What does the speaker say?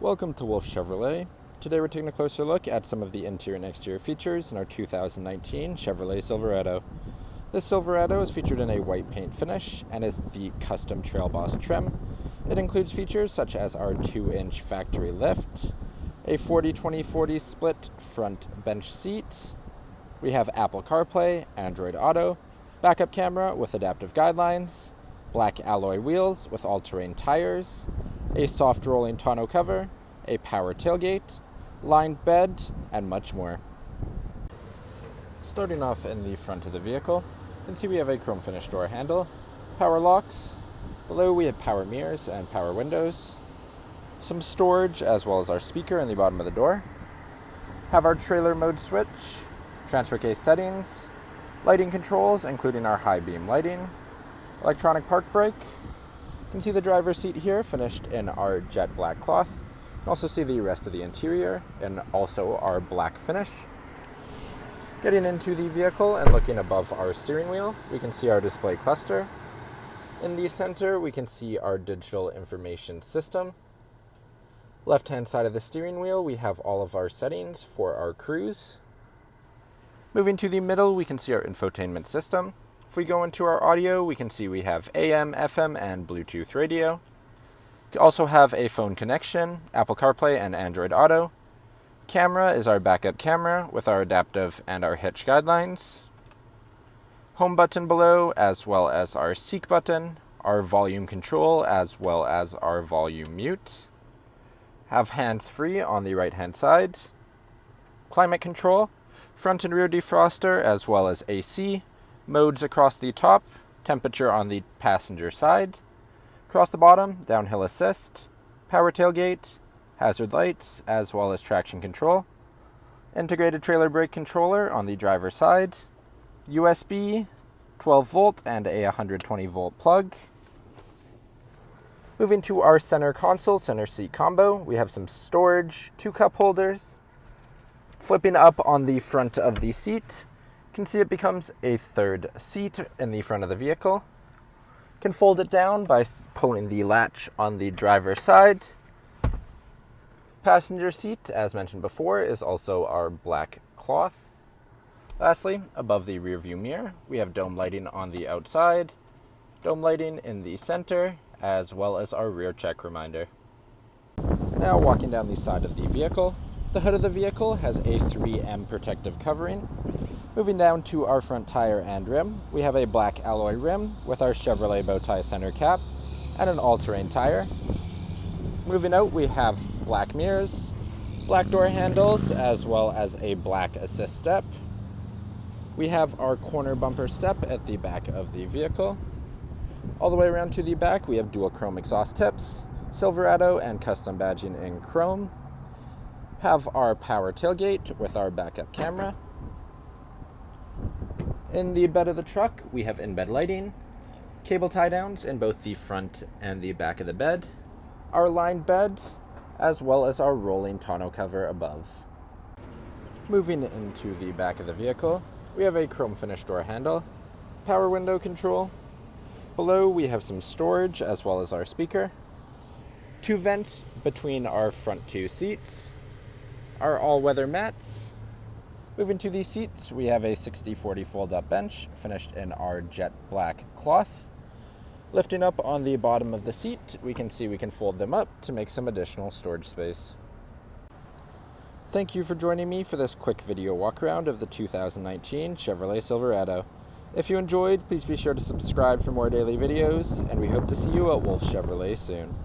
Welcome to Wolfe Chevrolet. Today we're taking a closer look at some of the interior and exterior features in our 2019 Chevrolet Silverado. This Silverado is featured in a white paint finish and is the custom Trail Boss trim. It includes features such as our 2-inch factory lift, a 40-20-40 split front bench seat. We have Apple CarPlay, Android Auto, backup camera with adaptive guidelines, black alloy wheels with all-terrain tires, a soft rolling tonneau cover, a power tailgate, lined bed, and much more. Starting off in the front of the vehicle, you can see we have a chrome finish door handle, power locks. Below we have power mirrors and power windows, some storage as well as our speaker in the bottom of the door. Have our trailer mode switch, transfer case settings, lighting controls including our high beam lighting, electronic park brake. You can see the driver's seat here finished in our jet black cloth. You can also see the rest of the interior and also our black finish. Getting into the vehicle and looking above our steering wheel, we can see our display cluster. In the center, we can see our digital information system. Left-hand side of the steering wheel, we have all of our settings for our cruise. Moving to the middle, we can see our infotainment system. If we go into our audio, we can see we have AM, FM, and Bluetooth radio. We also have a phone connection, Apple CarPlay, and Android Auto. Camera is our backup camera with our adaptive and our hitch guidelines. Home button below, as well as our seek button, our volume control, as well as our volume mute. Have hands-free on the right-hand side. Climate control, front and rear defroster, as well as AC. Modes across the top, temperature on the passenger side. Across the bottom, downhill assist, power tailgate, hazard lights, as well as traction control. Integrated trailer brake controller on the driver's side. USB, 12 volt, and a 120 volt plug. Moving to our center console, center seat combo, we have some storage, 2 cup holders. Flipping up on the front of the seat, you can see it becomes a third seat in the front of the vehicle. You can fold it down by pulling the latch on the driver's side. Passenger seat, as mentioned before, is also our black cloth. Lastly, above the rear view mirror, we have dome lighting on the outside, dome lighting in the center, as well as our rear check reminder. Now walking down the side of the vehicle, the hood of the vehicle has a 3M protective covering. Moving down to our front tire and rim, we have a black alloy rim with our Chevrolet bow tie center cap and an all-terrain tire. Moving out, we have black mirrors, black door handles, as well as a black assist step. We have our corner bumper step at the back of the vehicle. All the way around to the back, we have dual chrome exhaust tips, Silverado, and custom badging in chrome. Have our power tailgate with our backup camera. In the bed of the truck, we have in-bed lighting, cable tie-downs in both the front and the back of the bed, our lined bed, as well as our rolling tonneau cover above. Moving into the back of the vehicle, we have a chrome finish door handle, power window control. Below, we have some storage as well as our speaker, 2 vents between our front 2 seats, our all-weather mats. Moving to these seats, we have a 60-40 fold-up bench finished in our jet black cloth. Lifting up on the bottom of the seat, we can see we can fold them up to make some additional storage space. Thank you for joining me for this quick video walk around of the 2019 Chevrolet Silverado. If you enjoyed, please be sure to subscribe for more daily videos, and we hope to see you at Wolfe Chevrolet soon.